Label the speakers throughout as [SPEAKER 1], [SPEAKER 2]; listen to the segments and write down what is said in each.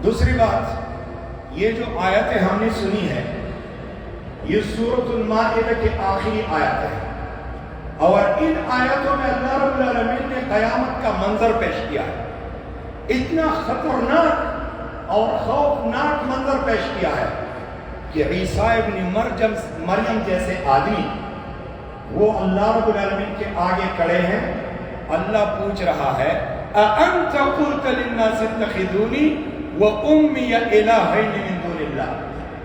[SPEAKER 1] دوسری بات، یہ جو آیتیں ہم نے سنی ہے یہ سورۃ المائدہ کی آخری آیت ہے، اور ان آیتوں میں اللہ رب العالمین نے قیامت کا منظر پیش کیا ہے۔ اتنا خطرناک اور خوفناک منظر پیش کیا ہے کہ عیسیٰ ابن مریم جیسے آدمی وہ اللہ رب العالمین کے آگے کھڑے ہیں۔ اللہ پوچھ رہا ہے اَأَنْتَ قُلْتَ لِلنَّاسِ اتَّخِذُونِي وَأُمِّيَ إِلَٰهَيْنِ مِن دُونِ اللَّهِ،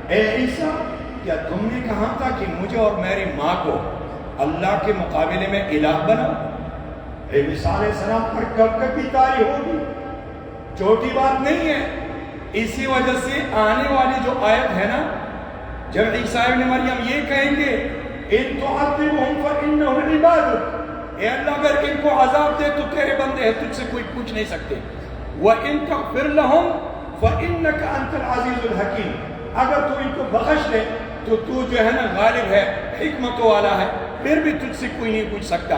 [SPEAKER 1] اے عیسیٰ کیا تم نے کہا تھا کہ مجھے اور میری ماں کو اللہ کے مقابلے میں الہ بناؤ؟ عیسیٰ علیہ السلام پر کبھی تاری ہوگی، چھوٹی بات نہیں ہے۔ اسی وجہ سے آنے والی جو آیت ہے نا، جب عیسیٰ ابن مریم یہ کہیں گے ان تعذبهم فإنهم عبادك، اے اللہ اگر ان کو عذاب دے تو تیرے بندے ہیں، تجھ سے کوئی پوچھ نہیں سکتے۔ وَإِن تَغْفِرْ لَهُمْ فَإِنَّكَ أَنْتَ الْعَزِيزُ الْحَكِيمُ، اگر تو ان کو بخش دے تو تو جو ہے نا غالب ہے، حکمت والا ہے، پھر بھی تجھ سے کوئی نہیں پوچھ سکتا۔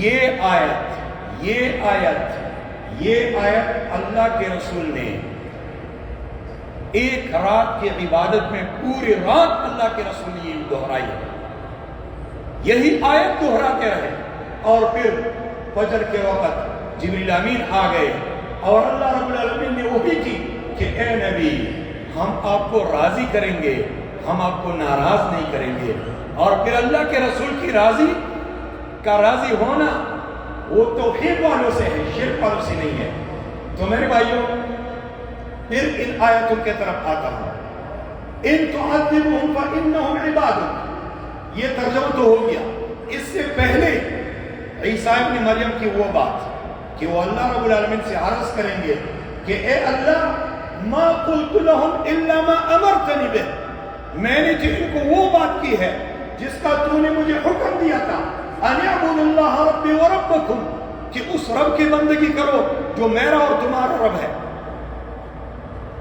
[SPEAKER 1] یہ آیت اللہ کے رسول نے ایک رات کی عبادت میں پوری رات اللہ کے رسول نے یہ دہرائی ہے، یہی آیت دہراتے رہے، اور پھر فجر کے وقت جبریل امین آ گئے اور اللہ رب العالمین نے وحی کی کہ اے نبی ہم آپ کو راضی کریں گے، ہم آپ کو ناراض نہیں کریں گے۔ اور پھر اللہ کے رسول کی راضی ہونا وہ توحید والوں سے ہے، شرک والوں سے نہیں ہے۔ تو میرے بھائیوں پھر ان آیتوں کے طرف آتا ہوں۔ ان تعذبهم فإنهم عبادك، یہ ترجمہ تو ہو گیا۔ اس سے پہلے عیسیٰ ابن مریم کی وہ بات کہ وہ اللہ رب العالمین سے عرض کریں گے کہ اے اللہ ما قلت لهم الا ما امرتنی به، میں نے ان کو وہ بات کی ہے جس کا تو نے مجھے حکم دیا تھا، ان اعبدوا اللہ ربی وربکم، کہ اس رب کی بندگی کرو جو میرا اور تمہارا رب ہے۔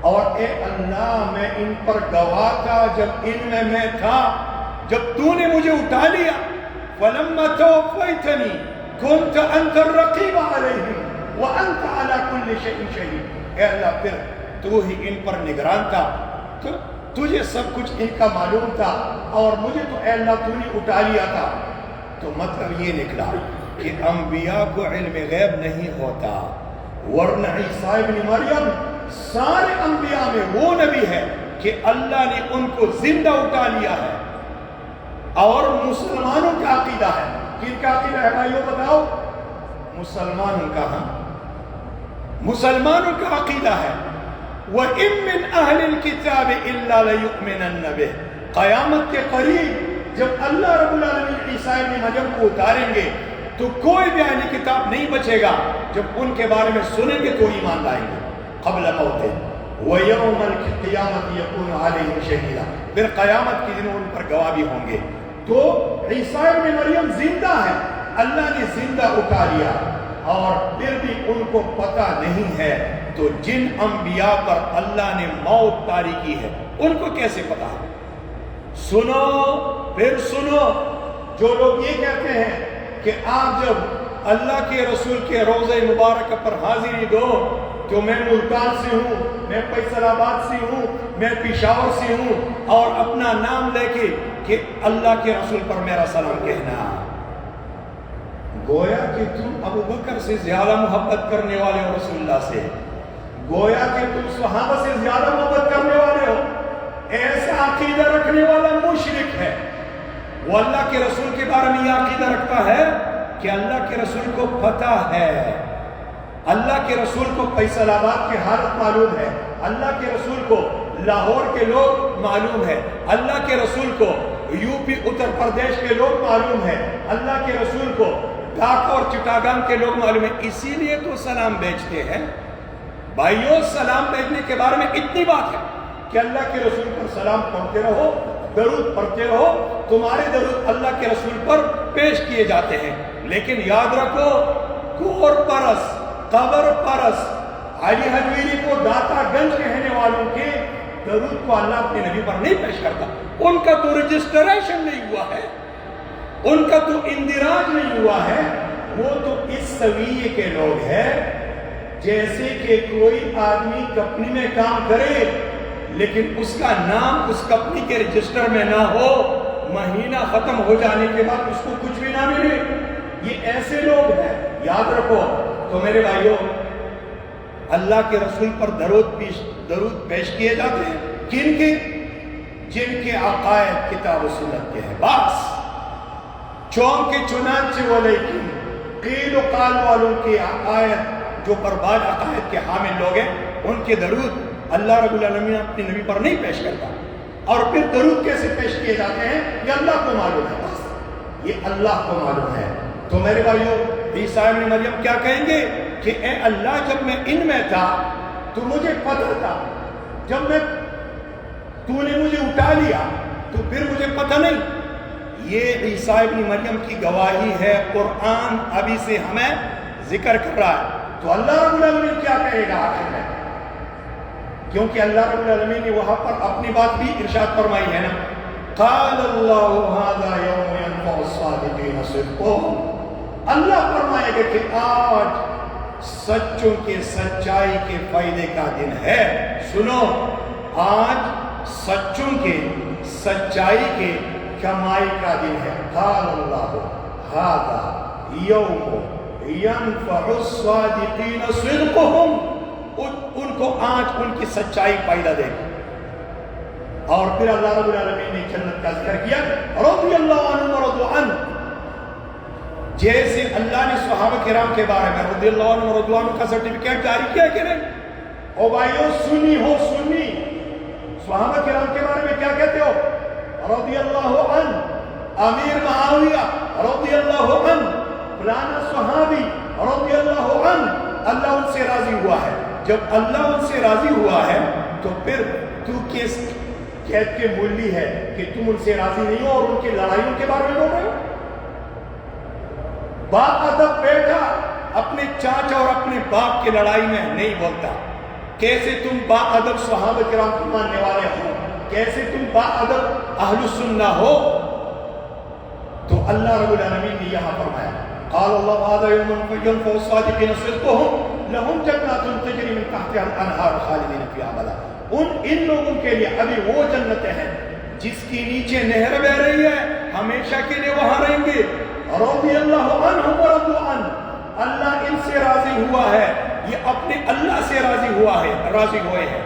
[SPEAKER 1] اور اے اللہ میں ان پر گواہ تھا جب ان میں تھا، جب تو نے مجھے اٹھا لیا، فلما توفیتنی كنت انت الرقیب علیہم وانت علی کل شیء شہید، اے اللہ پھر تو ہی ان پر نگران تھا، تجھے سب کچھ ان کا معلوم تھا، اور مجھے تو اے اللہ تو نے اٹھا لیا تھا۔ تو مطلب یہ نکلا کہ انبیاء کو علم غیب نہیں ہوتا، ورنہ عیسیٰ ابن مریم سارے انبیاء میں وہ نبی ہے کہ اللہ نے ان کو زندہ اٹھا لیا ہے۔ اور مسلمانوں کا عقیدہ ہے، کن کا عقیدہ ہے بھائیو بتاؤ؟ مسلمانوں کا، ہاں مسلمانوں کا عقیدہ ہے وَإِن مِّنْ أَهْلِ الْكِتَابِ إِلَّا لَيُؤْمِنَنَّ بِهِ، قیامت کے قریب جب اللہ رب العالمین عیسیٰ ابن مریم کو اتاریں گے تو کوئی بھی اہل کتاب نہیں بچے گا، جب ان کے بارے میں سنیں گے تو ایمان لائیں گے قبل موت۔ وَيَوْمَ الْقِيَامَةِ يَكُونُ عَلَيْهِمْ شَهِيدًا، پھر قیامت کے دن ان پر گواہ بھی ہوں گے۔ تو عیسیٰ ابن مریم زندہ ہے، اللہ نے زندہ اٹھا لیا، اور پھر بھی ان کو پتہ نہیں ہے، تو جن انبیاء پر اللہ نے موت طاری کی ہے ان کو کیسے پتہ ہے؟ سنو پھر سنو، جو لوگ یہ کہتے ہیں کہ آپ جب اللہ کے رسول کے روضہ مبارکہ پر حاضری دو تو میں ملتان سے ہوں، میں فیصل آباد سے ہوں، میں پشاور سے ہوں، اور اپنا نام لے کے کہ اللہ کے رسول پر میرا سلام کہنا، گویا کہ تم ابو بکر سے زیادہ محبت کرنے والے ہو رسول اللہ سے، گویا کہ تم صحابہ سے زیادہ محبت کرنے والے ہو۔ ایسا عقیدہ رکھنے والا مشرک ہے، وہ اللہ کے رسول کے بارے میں یہ عقیدہ رکھتا ہے کہ اللہ کے رسول کو پتہ ہے، اللہ کے رسول کو فیصل آباد کی حالت معلوم ہے، اللہ کے رسول کو لاہور کے لوگ معلوم ہے، اللہ کے رسول کو یو پی اتر پردیش کے لوگ معلوم ہے، اللہ کے رسول کو ڈھاکہ اور چٹاگان کے لوگ معلوم ہے، اسی لیے تو سلام بھیجتے ہیں۔ بھائیو سلام بھیجنے کے بارے میں اتنی بات ہے کہ اللہ کے رسول پر سلام پڑھتے رہو، درود پڑھتے رہو، تمہارے درود اللہ کے رسول پر پیش کیے جاتے ہیں۔ لیکن یاد رکھو، قبر پرس، قبر پرس، علی حجویری کو داتا گنج کہنے والوں کے درود کو اللہ اپنے نبی پر نہیں پیش کرتا، ان کا تو رجسٹریشن نہیں ہوا ہے، ان کا تو اندراج نہیں ہوا ہے، وہ تو اس سویے کے لوگ ہیں جیسے کہ کوئی آدمی کمپنی میں کام کرے لیکن اس کا نام اس کمپنی کے رجسٹر میں نہ ہو، مہینہ ختم ہو جانے کے بعد اس کو کچھ بھی نہ ملے، یہ ایسے لوگ ہیں، یاد رکھو۔ تو میرے بھائیوں، اللہ کے رسول پر درود پیش کیے جاتے ہیں، کن کے؟ جن کے عقائد کتاب و سنت کے ہیں، بس۔ چونکہ چنانچہ ولیکن قیل و قال والوں کے عقائد، جو برباد عقائد کے حامل لوگ ہیں، ان کے درود اللہ رب العالمین اپنے نبی پر نہیں پیش کرتا۔ اور پھر درود کیسے پیش کیے جاتے ہیں یہ اللہ کو معلوم ہے، بس یہ اللہ کو معلوم ہے۔ تو میرے بھائیوں، عیسیٰ ابن مریم کیا کہیں گے کہ اے اللہ، جب میں ان میں تھا تو مجھے پتہ تھا، جب تو نے مجھے اٹھا لیا تو پھر مجھے پتہ نہیں۔ یہ عیسیٰ ابن مریم کی گواہی ہے، قرآن ابھی سے ہمیں ذکر کر رہا ہے۔ تو اللہ رب العالمین کیا کہے گا آخر میں؟ کیونکہ اللہ رب العالمین نے وہاں پر اپنی بات بھی ارشاد فرمائی ہے نا، قال اللہ ھذا یوم ینفع الصادقین صدقہم، اللہ فرمائے گا کہ آج سچوں کے سچائی کے فائدے کا دن ہے۔ سنو، آج سچوں کے سچائی کے کمائی کا دن ہے۔ قال اللہ ھذا یوم ینفع الصادقین صدقہم، ان کو آج ان کی سچائی فائدہ دے گی۔ اور پھر اللہ رب العالمین نے جنت کا ذکر کیا، رضی اللہ عنہ ورضوا عنہ، جیسے اللہ نے صحابہ کرام کے بارے میں رضی اللہ عنہ ورضوا عنہ کا سرٹیفکیٹ جاری کیا کہ نہیں؟ او بھائیو، سنی ہو سنی، صحابہ کرام کے بارے میں کیا کہتے ہو؟ رضی اللہ عنہ، امیر معاویہ رضی اللہ عنہ، فلانا صحابی رضی اللہ عنہ، اللہ ان سے راضی ہوا ہے۔ جب اللہ ان سے راضی ہوا ہے تو پھر تو کس قید کے مولی ہے کہ تم ان سے راضی نہیں ہو اور ان کی لڑائیوں کے بارے میں بول رہے ہو؟ باپ ادب بیٹا اپنے چاچا اور اپنے باپ کی لڑائی میں نہیں بولتا۔ کیسے تم با ادب صحابہ کرام کو ماننے والے ہو؟ کیسے تم با ادب اہل السنہ ہو؟ تو اللہ رب العالمین نے یہاں فرمایا، قال اللہ ھذا یوم ینفع الصادقین صدقہم لہم جنات تجری من تحتہا الانہار خالدین فیہا ابدا۔ ان لوگوں کے لیے ابھی وہ جنتیں ہیں جس کی نیچے نہر بہ رہی ہے، ہمیشہ کے لیے وہاں رہیں گے۔ رضی اللہ عنہم ورضوا عنہ، اللہ ان سے راضی ہوا ہے، یہ اپنے اللہ سے راضی ہوئے ہیں۔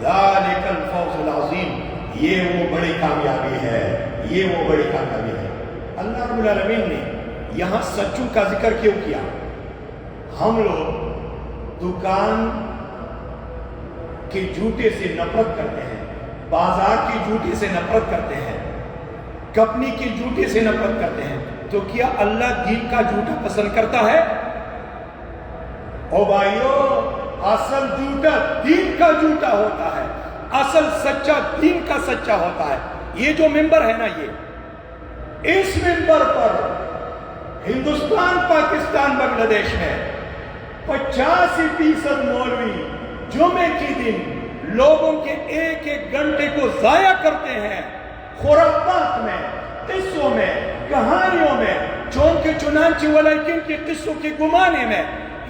[SPEAKER 1] ذالک الفوز العظیم، یہ وہ بڑی کامیابی ہے، یہ وہ بڑی کامیابی ہے۔ اللہ رب العالمین نے یہاں سچوں کا ذکر کیوں کیا؟ ہم لوگ دکان کے جوتے سے نفرت کرتے ہیں، بازار کے جوتے سے نفرت کرتے ہیں، کمپنی کے جوتے سے نفرت کرتے ہیں، تو کیا اللہ دین کا جوتا پسند کرتا ہے؟ او بھائیو، اصل جوتا دین کا جوتا ہوتا ہے، اصل سچا دین کا سچا ہوتا ہے۔ یہ جو ممبر ہے نا، یہ اس ممبر پر ہندوستان، پاکستان، بنگلہ دیش میں 85% مولوی جمعے کے دن لوگوں کے ایک ایک گھنٹے کو ضائع کرتے ہیں خرافات میں، قصوں میں، کہانیوں میں، چونکہ چنانچہ ولیکن کے قصوں کے گمانے میں۔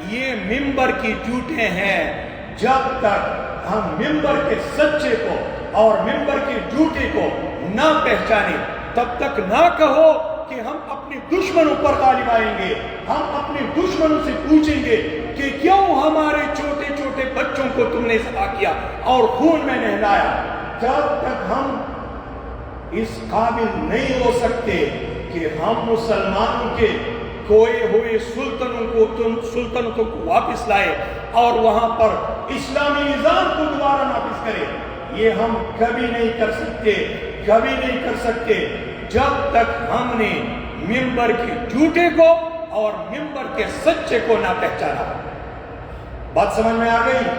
[SPEAKER 1] یہ ممبر کی جھوٹے ہیں۔ جب تک ہم ممبر کے سچے کو اور ممبر کے جھوٹے کو نہ پہچانے، تب تک نہ کہو کہ ہم اپنے دشمنوں پر غالب آئیں گے۔ ہم اپنے دشمنوں سے پوچھیں گے کہ کیوں ہمارے چھوٹے چھوٹے بچوں کو تم نے ذبح کیا اور خون میں نہلایا۔ جب تک ہم اس قابل نہیں ہو سکتے کہ ہم مسلمانوں کے کھوئے ہوئے سلطنتوں کو واپس لائے اور وہاں پر اسلامی نظام کو دوبارہ نافذ کرے، یہ ہم کبھی نہیں کر سکتے، کبھی نہیں کر سکتے جب تک ہم نے ممبر کے جھوٹے کو اور ممبر کے سچے کو نہ پہچانا۔ بات سمجھ میں آ گئی؟